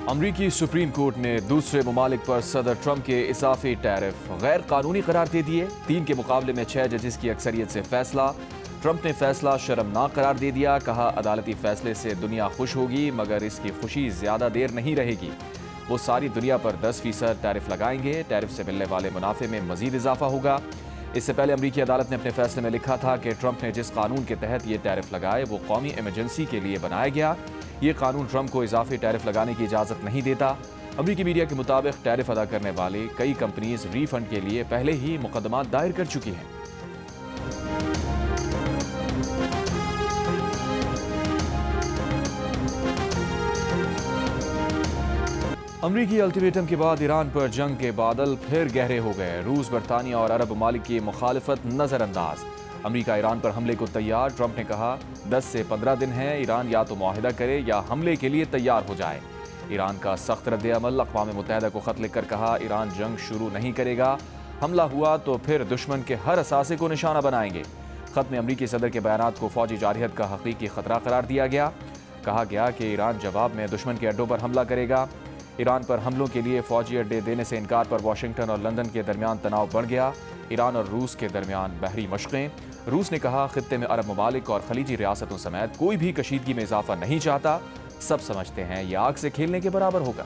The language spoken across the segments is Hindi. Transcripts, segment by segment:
अमरीकी सुप्रीम कोर्ट ने दूसरे ममालिक पर सदर ट्रंप के इजाफी टैरिफ गैर कानूनी करार दे दिए। 3 के मुकाबले में 6 जजेस की अक्सरियत से फैसला। ट्रंप ने फैसला शर्मनाक करार दे दिया। कहा, अदालती फैसले से दुनिया खुश होगी मगर इसकी खुशी ज्यादा देर नहीं रहेगी। वो सारी दुनिया पर 10% टैरिफ लगाएंगे। टैरिफ से मिलने वाले मुनाफे में मजीद इजाफा होगा। इससे पहले अमरीकी अदालत ने अपने फैसले में लिखा था कि ट्रंप ने जिस कानून के तहत ये टैरिफ लगाए वो कौमी इमरजेंसी के लिए बनाया गया। ये कानून ट्रंप को इजाफी टैरिफ लगाने की इजाजत नहीं देता। अमरीकी मीडिया के मुताबिक टैरिफ अदा करने वाली कई कंपनीज रीफंड के लिए पहले ही मुकदमा दायर कर चुकी हैं। अमरीकी अल्टीमेटम के बाद ईरान पर जंग के बादल फिर गहरे हो गए। रूस, बरतानिया और अरब ममालिक की मुखालिफत नजरअंदाज। अमरीका ईरान पर हमले को तैयार। ट्रंप ने कहा, 10 से 15 दिन है, ईरान या तो मुआहिदा करे या हमले के लिए तैयार हो जाए। ईरान का सख्त रद्द-ए-अमल। अक़वाम मुत्तहिदा को खत लिखकर कहा, ईरान जंग शुरू नहीं करेगा, हमला हुआ तो फिर दुश्मन के हर असासे को निशाना बनाएंगे। खत में अमरीकी सदर के बयानात को फौजी जारहियत का हकीकी खतरा करार दिया गया। कहा गया कि ईरान जवाब में दुश्मन के अड्डों पर हमला करेगा। ईरान पर हमलों के लिए फौजी अड्डे देने से इनकार पर वाशिंगटन और लंदन के दरमियान तनाव बढ़ गया। ईरान और रूस के दरमियान बहरी मशक़ें। रूस ने कहा, खित्ते में अरब ममालिक और खलीजी रियासतों समेत कोई भी कशीदगी में इजाफा नहीं चाहता। सब समझते हैं यह आग से खेलने के बराबर होगा।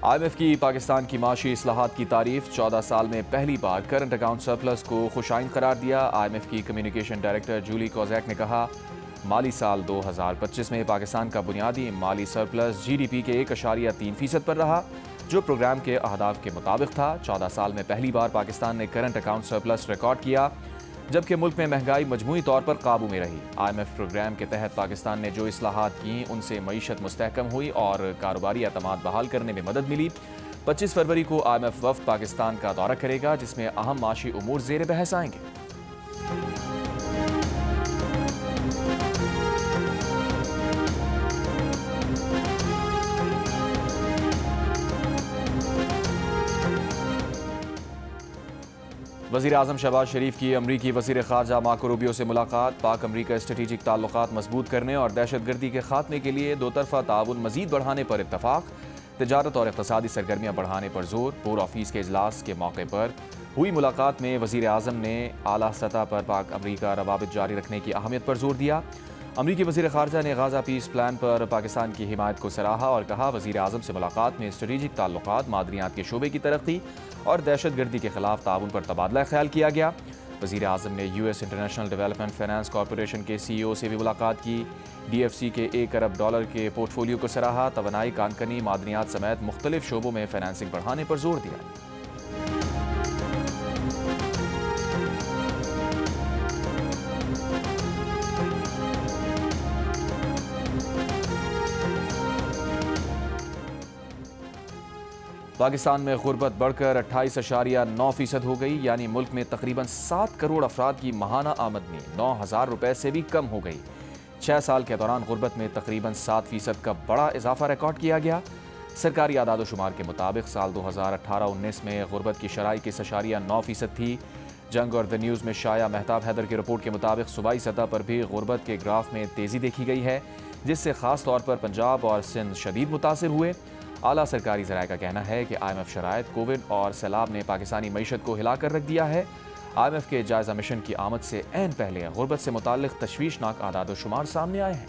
IMF की पाकिस्तान की माशी इस्लाहात की तारीफ। 14 साल में पहली बार करंट अकाउंट सरप्लस को खुशाइन करार दिया। IMF की कम्युनिकेशन डायरेक्टर जूली कोजैक ने कहा, माली साल 2025 में पाकिस्तान का बुनियादी माली सरप्लस GDP के 1.3% पर रहा, जो प्रोग्राम के अहदाफ के मुताबिक था। 14 साल में पहली बार पाकिस्तान ने करंट अकाउंट सरप्लस रिकॉर्ड किया, जबकि मुल्क में महंगाई मजमूई तौर पर काबू में रही। IMF प्रोग्राम के तहत पाकिस्तान ने जो इस्लाहात की उनसे मईशत मुस्तहकम हुई और कारोबारी एतमाद बहाल करने में मदद मिली। 25 फरवरी को IMF वफ्द पाकिस्तान का दौरा करेगा, जिसमें अहम माशी उमूर ज़ेर बहस आएंगे। वज़ीर-ए-आज़म शहबाज शरीफ की अमरीकी वज़ीर ख़ारजा मार्को रूबियो से मुलाकात। पाक अमरीका स्ट्रेटेजिक ताल्लुकात मजबूत करने और दहशतगर्दी के खात्मे के लिए दो तरफ़ा ताउन मज़ीद बढ़ाने पर इत्तफ़ाक़। तिजारत और इक़्तिसादी सरगर्मियाँ बढ़ाने पर जोर। पूर ऑफिस के इजलास के मौके पर हुई मुलाकात में वज़ीर-ए-आज़म ने आला सतह पर पाक अमरीका रवाबित जारी रखने की अहमियत पर जोर दिया। अमरीकी वज़ीर ख़ारजा ने गाज़ा पीस प्लान पर पाकिस्तान की हिमायत को सराहा और कहा, वज़ीर-ए-आज़म से मुलाकात में स्ट्रेटेजिक ताल्लुकात, मादनियात के शोबे की तरक्की और दहशतगर्दी के खिलाफ ताउन पर तबादला ख्याल किया गया। वज़ीर-ए-आज़म ने US international development finance corporation के CEO से भी मुलाकात की। DFC के $1 अरब के पोर्टफोलियो को सराहा। तवानाई, कानकनी, मादनियात समेत मुख्तलिफ शोबों में फाइनेंसिंग बढ़ाने पर जोर दिया। पाकिस्तान में गुर्बत बढ़कर 28.9% हो गई, यानी मुल्क में तकरीबन 7 करोड़ अफराद की माहाना आमदनी 9,000 रुपए से भी कम हो गई। 6 साल के दौरान गुर्बत में तकरीबन 7% का बड़ा इजाफा रिकॉर्ड किया गया। सरकारी आदाद-ओ-शुमार के मुताबिक साल 2018-19 में गुर्बत की शरह 21.9% थी। जंग और द न्यूज़ में शाया मेहताब हैदर की रिपोर्ट के मुताबिक सूबाई सतह पर भी गुर्बत के ग्राफ में तेज़ी देखी गई है, जिससे खास तौर पर पंजाब और सिंध शदीद मुतासिर हुए। आला सरकारी ज़राए का कहना है कि IMF शराइत, कोविड और सैलाब ने पाकिस्तानी मईशत को हिलाकर रख दिया है। IMF के जायज़ा मिशन की आमद से ऐन पहले गुर्बत से मुताल्लिक़ तशवीशनाक आदाद-ओ-शुमार सामने आए हैं।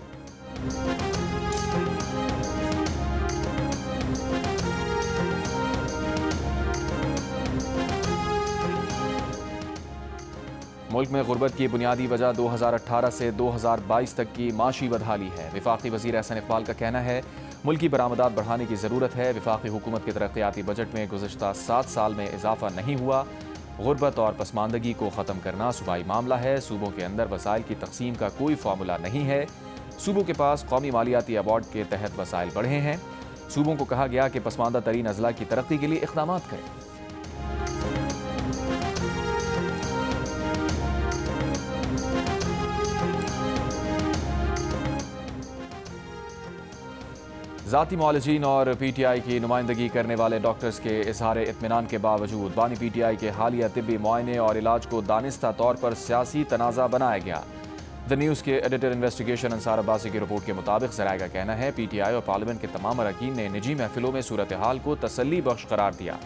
मुल्क में गुर्बत की बुनियादी वजह 2018 से 2022 तक की माशी बदहाली है। वफाकी वज़ीर एहसन इकबाल का कहना है, मुल्की बरामदात बढ़ाने की ज़रूरत है। वफाकी हुकूमत के तरक्याती बजट में गुज़श्ता 7 साल में इजाफा नहीं हुआ। गुर्बत और पसमानदगी को ख़त्म करना सूबाई मामला है। सूबों के अंदर वसाइल की तकसीम का कोई फार्मूला नहीं है। सूबों के पास कौमी मालियाती अवार्ड के तहत वसाइल बढ़े हैं। सूबों को कहा गया कि पसमानदा तरीन अजला की तरक्की के लिए इक़दाम करें। ज़ाती मौलजीन और PTI की नुमाइंदगी करने वाले डॉक्टर्स के इजहार इत्मीनान के बावजूद बानी PTI के हालिया तिब्बी मुआयने और इलाज को दानिस्ता तौर पर सियासी तनाज़ा बनाया गया। द न्यूज़ के एडिटर इन्वेस्टिगेशन अंसार अब्बासी की रिपोर्ट के मुताबिक ज़राए का कहना है PTI और पार्लियामेंट के तमाम अरकान ने निजी महफिलों में सूरत हाल को तसल्ली बख्श करार दिया।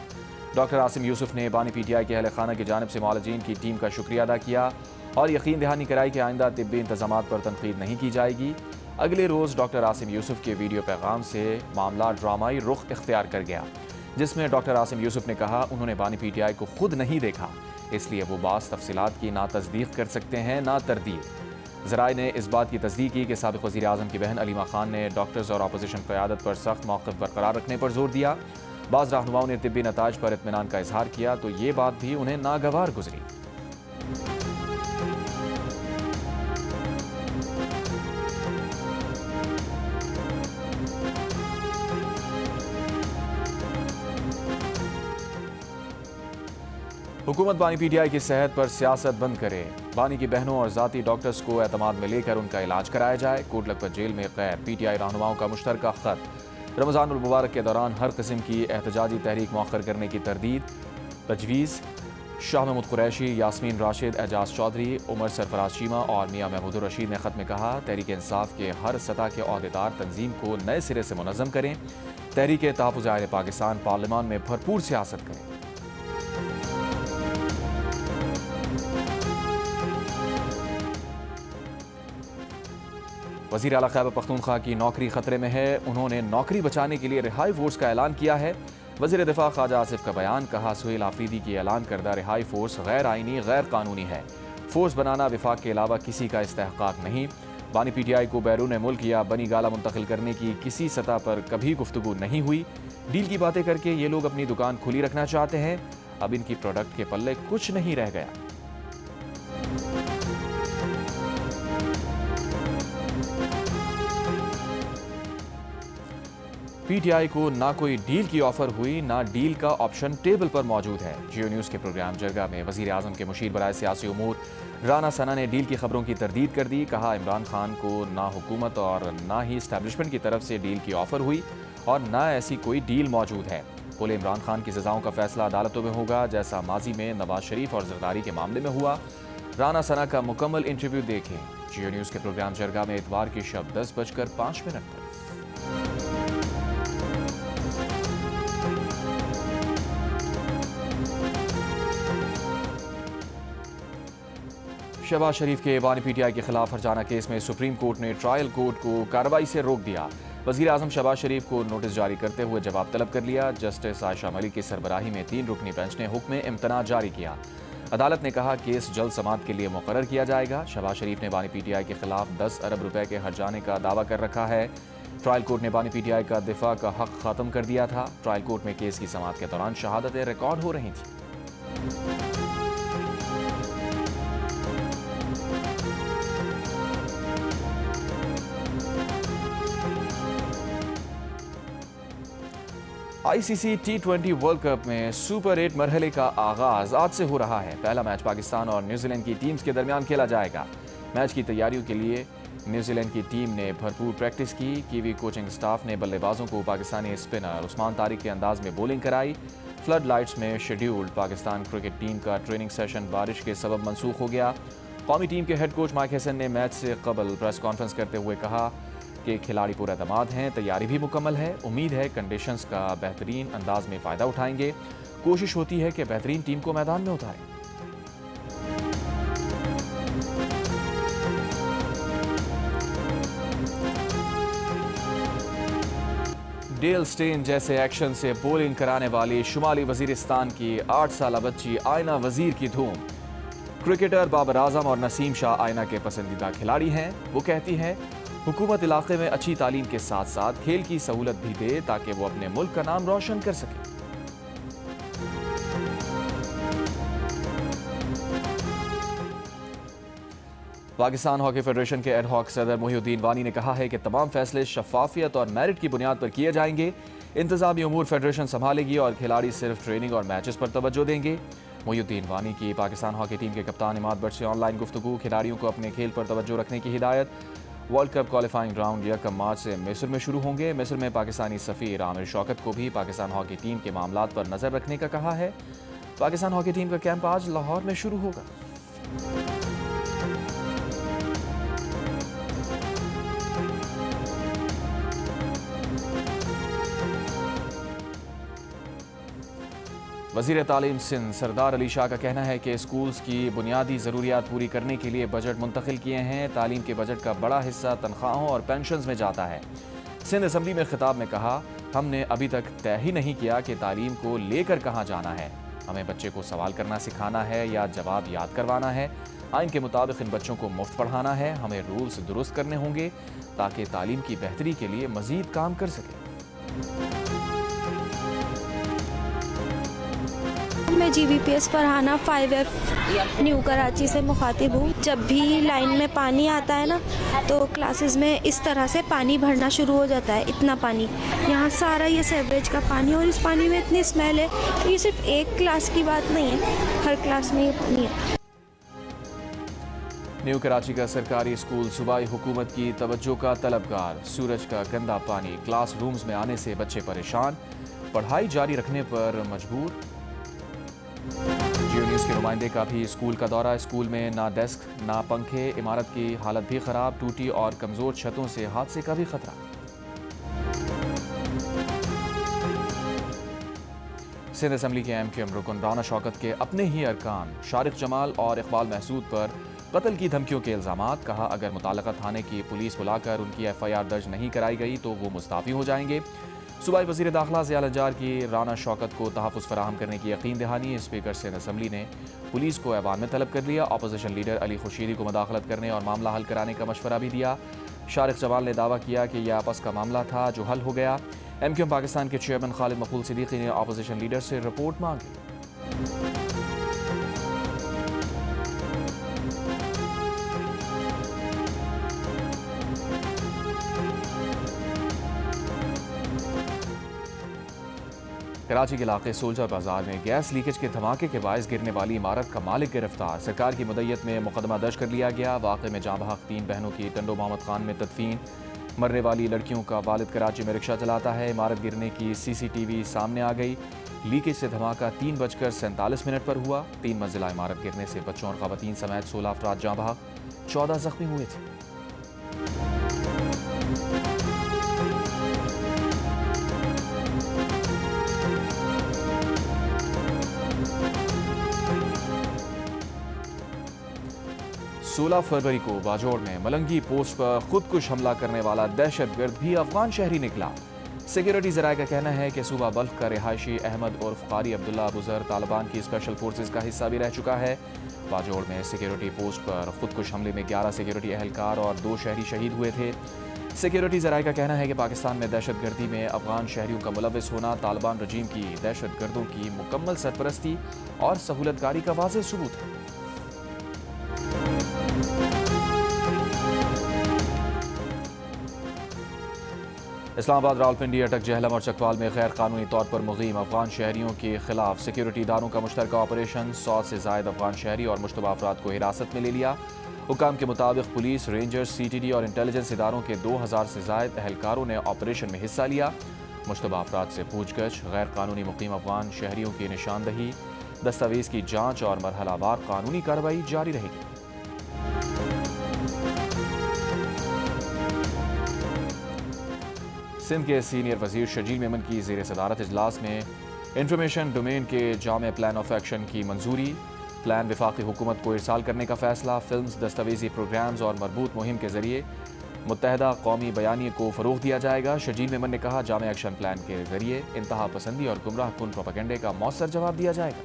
डॉक्टर आसिम यूसुफ ने बानी PTI के अहल खाना की जानिब से मौलजीन की टीम का शुक्रिया अदा किया और यकीन दहानी कराई कि आइंदा तिब्बी इंतजामात पर तनकीद नहीं की जाएगी। अगले रोज़ डॉक्टर आसिम यूसुफ के वीडियो पैगाम से मामला ड्रामाई रुख इख्तियार कर गया, जिसमें डॉक्टर आसिम यूसुफ ने कहा उन्होंने बानी PTI को खुद नहीं देखा, इसलिए वो बास तफसीलात की ना तस्दीक कर सकते हैं ना तरदीद। ज़राए ने इस बात की तस्दीक की कि साबिक़ वज़ीर आज़म की बहन अलीमा खान ने डॉक्टर्स और अपोजिशन क़यादत पर सख्त मौक़िफ़ बरकरार रखने पर जोर दिया। बाज़ रहनुमाओं ने तिब्बी नताज पर इत्मीनान का इजहार किया तो ये बात भी उन्हें नागवार गुजरी। हुकूमत बानी PTI की सेहत पर सियासत बंद करे, बानी की बहनों और ज़ाती डॉक्टर्स को एतमाद में लेकर उनका इलाज कराया जाए। कोट लखपत जेल में कैद PTI रहनुमाओं का मुश्तरका खत। रमज़ानुल मुबारक के दौरान हर किस्म की एहतजाजी तहरीक मौखर करने की तरदीद तजवीज़। शाह महमूद कुरैशी, यास्मीन राशिद, एजाज चौधरी, उमर सरफराज चीमा और मियाँ महमूद रशीद ने खत में कहा तहरीक इंसाफ के हर सतह के अहदेदार तंजीम को नए सिरे से मुनज़्ज़म करें। तहरीक तहफ़्फ़ुज़ आइन पाकिस्तान पार्लियामान में भरपूर सियासत करें। वज़ीर आला खैबर पख्तूनख्वा की नौकरी खतरे में है, उन्होंने नौकरी बचाने के लिए रिहाई फोर्स का ऐलान किया है। वज़ीर दिफा ख्वाजा आसिफ का बयान, कहा सुहेल आफरीदी की ऐलान करदा रिहाई फोर्स गैर आइनी गैर कानूनी है। फोर्स बनाना विफाक के अलावा किसी का इस्तेहकाक नहीं। बानी PTI को बैरून मुल्क या बनी गाला मुंतकिल करने की किसी सतह पर कभी गुफ्तगू नहीं हुई। डील की बातें करके ये लोग अपनी दुकान खुली रखना चाहते हैं, अब इनकी प्रोडक्ट के पल्ले कुछ नहीं रह गया। PTI को ना कोई डील की ऑफर हुई, ना डील का ऑप्शन टेबल पर मौजूद है। जियो न्यूज़ के प्रोग्राम जरगा में वज़ीर आज़म के मुशीर बराए सियासी उमूर राना सना ने डील की खबरों की तरदीद कर दी। कहा इमरान खान को ना हुकूमत और ना ही इस्टेब्लिशमेंट की तरफ से डील की ऑफर हुई और ना ऐसी कोई डील मौजूद है। बोले इमरान खान की सज़ाओं का फैसला अदालतों में होगा, जैसा माजी में नवाज शरीफ और जरदारी के मामले में हुआ। राना सना का मुकम्मल इंटरव्यू देखें जियो न्यूज़ के प्रोग्राम जरगा में इतवार की शब 10:05 पर। शहबाज शरीफ के बानी PTI के खिलाफ हरजाना केस में सुप्रीम कोर्ट ने ट्रायल कोर्ट को कार्रवाई से रोक दिया। वज़ीर आज़म शहबाज शरीफ को नोटिस जारी करते हुए जवाब तलब कर लिया। जस्टिस आयशा मलिक की सरबराही में 3 रुकनी बेंच ने हुक्म इम्तना जारी किया। अदालत ने कहा केस जल्द समाअत के लिए मुकर्रर किया जाएगा। शहबाज शरीफ ने बानी PTI के खिलाफ 10 अरब रुपए के हर्जाने का दावा कर रखा है। ट्रायल कोर्ट ने बानी PTI का दिफा का हक खत्म कर दिया था। ट्रायल कोर्ट में केस की समाअत के दौरान शहादतें रिकॉर्ड हो रही थी। ICC T20 वर्ल्ड कप में सुपर 8 मरहले का आगाज आज से हो रहा है। पहला मैच पाकिस्तान और न्यूजीलैंड की टीम्स के दरमियान खेला जाएगा। मैच की तैयारियों के लिए न्यूजीलैंड की टीम ने भरपूर प्रैक्टिस की। कीवी कोचिंग स्टाफ ने बल्लेबाजों को पाकिस्तानी स्पिनर उस्मान तारिक के अंदाज में बॉलिंग कराई। फ्लड लाइट्स में शेड्यूल्ड पाकिस्तान क्रिकेट टीम का ट्रेनिंग सेशन बारिश के सबब मनसूख हो गया। कौमी टीम के हेड कोच माइक हसन ने मैच से कबल प्रेस कॉन्फ्रेंस करते हुए कहा कि खिलाड़ी पूरा एतमाद हैं, तैयारी भी मुकम्मल है। उम्मीद है कंडीशंस का बेहतरीन अंदाज में फ़ायदा उठाएंगे। कोशिश होती है कि बेहतरीन टीम को मैदान में उतारें। डेल स्टेन जैसे एक्शन से बॉलिंग कराने वाली शुमाली वजीरिस्तान की 8 साल बच्ची आयना वजीर की धूम। क्रिकेटर बाबर आजम और नसीम शाह आयना के पसंदीदा खिलाड़ी हैं। वो कहती हैं हुकूमत इलाके में अच्छी तालीम के साथ साथ खेल की सहूलत भी दे ताकि वो अपने मुल्क का नाम रोशन कर सके। पाकिस्तान हॉकी फेडरेशन के एड हॉक सदर मोहिउद्दीन वानी ने कहा है कि तमाम फैसले शफाफियत और मेरिट की बुनियाद पर किए जाएंगे। इंतजामी उमूर फेडरेशन संभालेगी और खिलाड़ी सिर्फ ट्रेनिंग और मैचेस पर तवज्जो देंगे। मोहिउद्दीन वानी की पाकिस्तान हॉकी टीम के कप्तान इमाद बट से ऑनलाइन गुफ्तगू। खिलाड़ियों को अपने खेल पर तवज्जो रखने की हिदायत। वर्ल्ड कप क्वालिफाइंग राउंड 1 मार्च से मिस्र में शुरू होंगे। मिस्र में पाकिस्तानी सफ़ीर आमिर शौकत को भी पाकिस्तान हॉकी टीम के मामलात पर नज़र रखने का कहा है। पाकिस्तान हॉकी टीम का कैंप आज लाहौर में शुरू होगा। वज़ीर तालीम सिंध सरदार अली शाह का कहना है कि स्कूल्स की बुनियादी ज़रूरियात पूरी करने के लिए बजट मुंतकिल किए हैं। तालीम के बजट का बड़ा हिस्सा तनख्वाहों और पेंशन्स में जाता है। सिंध असम्बली में खिताब में कहा, हमने अभी तक तय ही नहीं किया कि तालीम को लेकर कहाँ जाना है। हमें बच्चे को सवाल करना सिखाना है या जवाब याद करवाना है। आइन के मुताबिक इन बच्चों को मुफ्त पढ़ाना है। हमें रूल्स दुरुस्त करने होंगे ताकि तालीम की बेहतरी के लिए मज़ीद काम कर सकें। मैं GVPS Farhana 5F new Karachi से मुखातिब हूँ। जब भी लाइन में पानी आता है ना तो क्लासेस में इस तरह से पानी भरना शुरू हो जाता है। इतना पानी, यहाँ सारा ये सीवरेज का पानी, और इस पानी में इतनी स्मेल है। तो ये सिर्फ एक क्लास की बात नहीं है, हर क्लास में ये पानी है। न्यू कराची का सरकारी स्कूल सूबाई हुकूमत की तवज्जो का तलबगार। सूरज का गंदा पानी क्लास रूम्स में आने से बच्चे परेशान, पढ़ाई जारी रखने पर मजबूर। जियो न्यूज़ के नुमाइंदे का भी स्कूल का दौरा। स्कूल में ना डेस्क ना पंखे, इमारत की हालत भी खराब, टूटी और कमज़ोर छतों से हादसे का भी खतरा। सिंध असम्बली के MQM रुकन राना शौकत के अपने ही अरकान शारिक जमाल और इकबाल महसूद पर कत्ल की धमकियों के इल्ज़ामात। कहा, अगर मुताल्लिक़ा थाने की पुलिस बुलाकर उनकी FIR दर्ज नहीं कराई गई तो वो मुस्ताफ़ी हो जाएंगे। सूबाई वज़ीर दाखिला ज़िया लज्जार की राना शौकत को तहफ़्फ़ुज़ फराहम करने की यकीन दहानी। स्पीकर सिंध असम्बली ने पुलिस को ऐवान में तलब कर लिया। अपोजिशन लीडर अली खुशीदी को मुदाखलत करने और मामला हल कराने का मशवरा भी दिया। शारिक जमाल ने दावा किया कि यह आपस का मामला था जो हल हो गया। MQM पाकिस्तान के चेयरमैन खालिद मकबूल सिद्दीकी ने अपोजिशन लीडर से रिपोर्ट मांगी। कराची के इलाके सोल्जर बाजार में गैस लीकेज के धमाके के बायस गिरने वाली इमारत का मालिक गिरफ्तार। सरकार की मुद्दत में मुकदमा दर्ज कर लिया गया। वाक़े में जाँ बहक 3 बहनों की टंडो मोहम्मद खान में तदफीन। मरने वाली लड़कियों का वालिद कराची में रिक्शा चलाता है। इमारत गिरने की CCTV सामने आ गई। लीकेज से धमाका 3:47 पर हुआ। 3 मंजिला इमारत गिरने से बच्चों और ख़वातीन समेत 16 अफराद जाँ बहक, 14 जख्मी हुए थे। सोलह फरवरी को बाजौड़ में मलंगी पोस्ट पर खुदकुश हमला करने वाला दहशतगर्द भी अफगान शहरी निकला। सिक्योरिटी ज़राए का कहना है कि सूबा बल्ख का रिहायशी अहमद उर्फ कारी अब्दुल्ला अबूजर तालिबान की स्पेशल फोर्सेज का हिस्सा भी रह चुका है। बाजौड़ में सिक्योरिटी पोस्ट पर खुदकुश हमले में 11 सिक्योरिटी अहलकार और 2 शहरी शहीद हुए थे। सिक्योरिटी ज़राए का कहना है कि पाकिस्तान में दहशतगर्दी में अफगान शहरियों का मुलविस होना तालिबान रजीम की दहशतगर्दों की मुकम्मल सरपरस्ती और सहूलतकारी का वाज़ेह सबूत है। इस्लामाबाद, रावलपिंडी, अटक, जहलम और चकवाल में गैर कानूनी तौर पर मुक़ीम अफगान शहरियों के खिलाफ सिक्योरिटी इदारों का मुश्तरका ऑपरेशन। 100 से ज़ायद अफगान शहरी और मुश्तबा अफराद को हिरासत में ले लिया। हुकाम के मुताबिक पुलिस, रेंजर्स, CTD और इंटेलिजेंस इदारों के 2000 से ज़ायद अहलकारों ने ऑपरेशन में हिस्सा लिया। मुश्तबा अफराद से पूछगछ, गैर कानूनी मुक़ीम अफगान शहरियों की निशानदही, दस्तावेज़ की जाँच और मरहलावार कानूनी कार्रवाई जारी रहेगी। सिंध के सीनियर वजीर शजील मेमन की ज़ेर सदारत इजलास में इंफॉर्मेशन डोमेन के जामे प्लान ऑफ एक्शन की मंजूरी। प्लान विफाकी हुकूमत को इरसाल करने का फैसला। फिल्म्स, दस्तावेजी प्रोग्राम्स और मरबूत मुहिम के जरिए मुत्तहदा कौमी बयानिए को फ़रोग़ दिया जाएगा। शजील मेमन ने कहा, जामे एक्शन प्लान के जरिए इंतहा पसंदी और गुमराह कुन प्रोपेगेंडे का मौसर जवाब दिया जाएगा।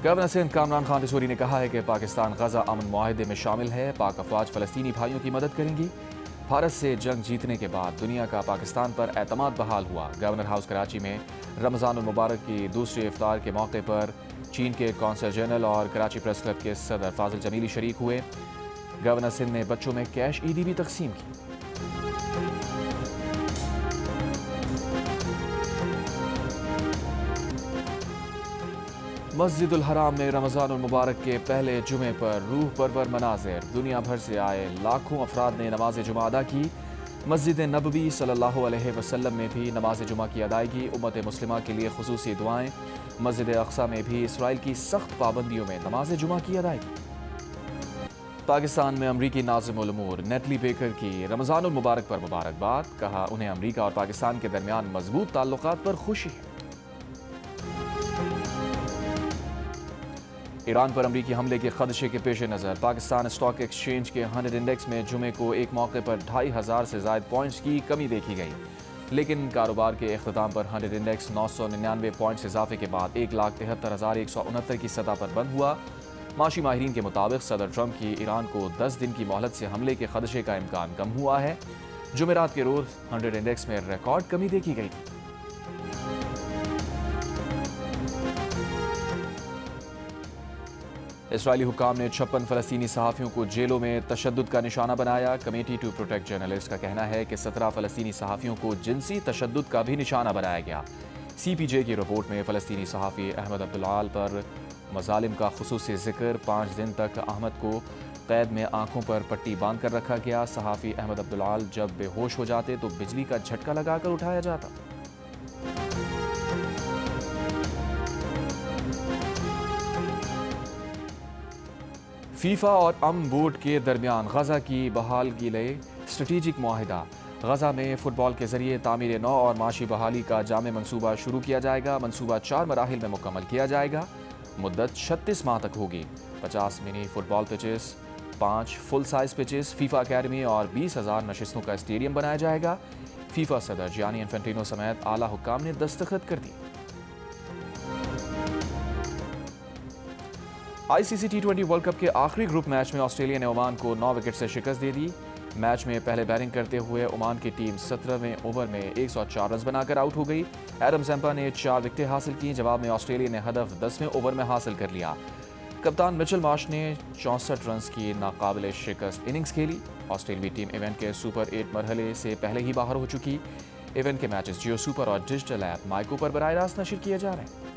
गवर्नर सिंध कामरान खान रिसोरी ने कहा है कि पाकिस्तान गजा अमन मुआहदे में शामिल है। पाक अफवाज फ़लस्तीनी भाइयों की मदद करेंगी। भारत से जंग जीतने के बाद दुनिया का पाकिस्तान पर एतमाद बहाल हुआ। गवर्नर हाउस कराची में रमज़ान मुबारक की दूसरे इफ्तार के मौके पर चीन के कौंसल जनरल और कराची प्रेस क्लब के सदर फाजिल जमीली शरीक हुए। गवर्नर सिंध ने बच्चों में कैश ईदी भी तकसीम की। मस्जिदुल हराम में रमज़ानुल मुबारक के पहले जुमे पर रूह परवर मनाज़िर। दुनिया भर से आए लाखों अफराद ने नमाज जुमा अदा की। मस्जिद नबवी सल्लल्लाहु अलैहि वसल्लम में भी नमाज जुमा की अदायगी, उम्मत मुस्लिमा के लिए खुसूसी दुआएं। मस्जिद अक्सा में भी इसराइल की सख्त पाबंदियों में नमाज जुमा की अदायगी। पाकिस्तान में अमरीकी नाज़िमुल उमूर नेटली बेकर की रमज़ानुल मुबारक पर मुबारकबाद। कहा, उन्हें अमरीका और पाकिस्तान के दरमियान मजबूत ताल्लुकात पर खुशी है। ईरान पर अमरीकी हमले के खदशे के पेश नज़र पाकिस्तान स्टॉक एक्सचेंज के 100 इंडेक्स में जुमे को एक मौके पर 2500 से ज़ायद पॉइंट्स की कमी देखी गई, लेकिन कारोबार के अख्ताम पर 100 इंडेक्स 999 पॉइंट्स इजाफे के बाद 1,73,169 की सतह पर बंद हुआ। माशी माहिरीन के मुताबिक सदर ट्रंप की ईरान को 10 दिन की मोहलत से हमले के खदशे का इम्कान कम हुआ है। जुमेरात के रोज 100 इंडेक्स में रिकॉर्ड कमी देखी गई थी। इसराइली हुक्काम ने 56 फ़लस्तीनी सहाफ़ियों को जेलों में तशद्दुद का निशाना बनाया। कमेटी टू प्रोटेक्ट जर्नलिस्ट का कहना है कि 17 फ़लस्तीनी सहाफ़ियों को जिनसी तशद्दुद का भी निशाना बनाया गया। CPJ की रिपोर्ट में फ़लस्तीनी सहाफ़ी अहमद अब्दुल पर मज़ालिम का खुसूसी ज़िक्र। 5 दिन तक अहमद को कैद में आंखों पर पट्टी बांध कर रखा गया। सहाफ़ी अहमद अब्दुल जब बेहोश हो जाते तो बिजली का झटका लगाकर उठाया जाता। फीफा और बोर्ड के दरमियान गजा की बहाल के लिए स्ट्रेटेजिक मुआहिदा। गजा में फुटबॉल के जरिए तामीर नौ और माशी बहाली का जामे मनसूबा शुरू किया जाएगा। मनसूबा 4 मराहिल में मुकम्मल किया जाएगा। मुद्दत 36 माह तक होगी। 50 mini football pitches, 5 full size pitches, FIFA academy और 20,000 नशिस्तों का स्टेडियम बनाया जाएगा। फीफा सदर जियानी इन्फेंटिनो समेत आला हुक्काम ने दस्तखत कर दी। ICC T20 वर्ल्ड कप के आखिरी ग्रुप मैच में ऑस्ट्रेलिया ने ओमान को 9 विकेट से शिकस्त दे दी। मैच में पहले बैटिंग करते हुए ओमान की टीम 17वें ओवर में 104 रन बनाकर आउट हो गई। एडम जैम्पा ने 4 विकेटें हासिल की। जवाब में ऑस्ट्रेलिया ने हदफ 10वें ओवर में हासिल कर लिया। कप्तान मिचेल मार्श ने 64 रन की नाकाबिले शिकस्त इनिंग्स खेली। ऑस्ट्रेलियाई टीम इवेंट के सुपर 8 मरहले से पहले ही बाहर हो चुकी। इवेंट के मैचेस जियो सुपर और डिजिटल ऐप माइको पर बराह रास्त नशर किए जा रहे हैं।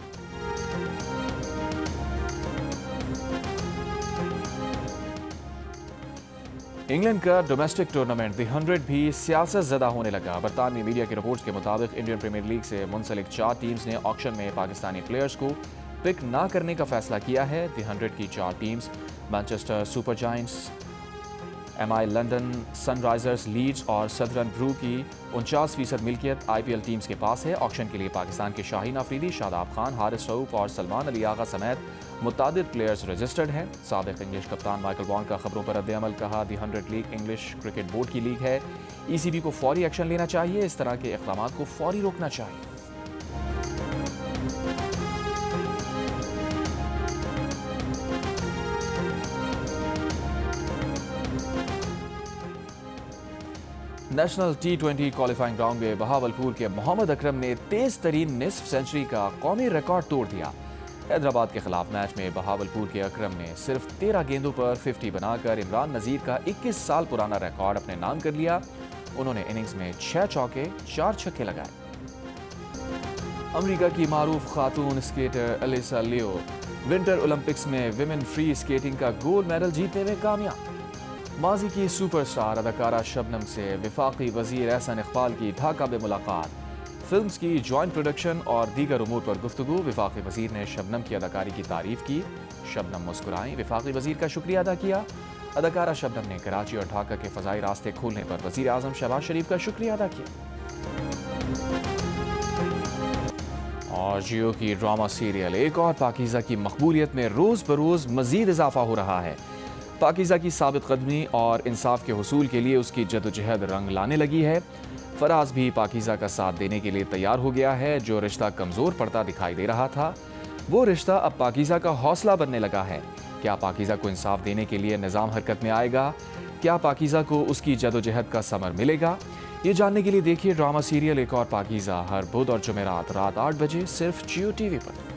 इंग्लैंड का डोमेस्टिक टूर्नामेंट द 100 भी सियासत ज़दा होने लगा। बरतानवी मीडिया की रिपोर्ट्स के मुताबिक इंडियन प्रीमियर लीग से मुंसलिक 4 टीम्स ने ऑक्शन में पाकिस्तानी प्लेयर्स को पिक ना करने का फैसला किया है। द 100 की 4 teams Manchester Super Giants, MI London, Sunrisers, Leeds और सदर्न ब्रू की 49% मिल्कियत IPL टीम्स के पास है। ऑक्शन के लिए पाकिस्तान के शाहीन अफरीदी, शादाब खान, हारिस रऊफ और सलमान अली आगा समेत मुतादिद प्लेयर्स रजिस्टर्ड हैं। साबिक इंग्लिश कप्तान माइकल वॉन का खबरों पर रद्द-ए-अमल। कहा, the 100 league English cricket board की लीग है। ECB को फौरी एक्शन लेना चाहिए। इस तरह के इक़दाम को फौरी रोकना चाहिए। नेशनल T20 क्वालिफाइंग राउंड में बहावलपुर के मोहम्मद अकरम ने तेज तरीन निस्फ सेंचुरी का कौमी रिकॉर्ड तोड़ दिया। हैदराबाद के खिलाफ मैच में बहावलपुर के अकरम ने सिर्फ 13 गेंदों पर 50 बनाकर इमरान नज़ीर का 21 साल पुराना रिकॉर्ड अपने नाम कर लिया। उन्होंने इनिंग्स में 6 चौके 4 छक्के लगाए। अमेरिका की मारूफ खातून स्केटर एलिसा लियो विंटर ओलंपिक्स में विमेन फ्री स्केटिंग का गोल्ड मेडल जीतने में कामयाब। माजी की सुपरस्टार अदाकारा शबनम से वफाकी वजीर एहसन इकबाल की ढाका में मुलाकात। फिल्म्स की जॉइंट प्रोडक्शन और दीगर उमूर पर गुफ्तगू। वफाकी वजीर ने शबनम की अदाकारी की तारीफ की। शबनम मुस्कुराई, वफाकी वजीर का शुक्रिया अदा किया। अदाकारा शबनम ने कराची और ढाका के फ़ज़ाई रास्ते खोलने पर वज़ीर आज़म शहबाज शरीफ का शुक्रिया अदा किया। और जियो की ड्रामा सीरियल एक और पाकीज़ा की मकबूलियत में रोज़ बरोज़ मज़ीद इजाफा हो रहा है। पाकीज़ा की साबित कदमी और इंसाफ के हुसूल के लिए उसकी जदोजहद रंग लाने लगी है। फराज भी पाकीज़ा का साथ देने के लिए तैयार हो गया है। जो रिश्ता कमज़ोर पड़ता दिखाई दे रहा था, वो रिश्ता अब पाकीज़ा का हौसला बनने लगा है। क्या पाकीज़ा को इंसाफ देने के लिए निज़ाम हरकत में आएगा? क्या पाकीज़ा को उसकी जदोजहद का समर मिलेगा? ये जानने के लिए देखिए ड्रामा सीरियल एक और पाकीज़ा हर बुध और जुमेरात रात 8 बजे सिर्फ जियो TV पर।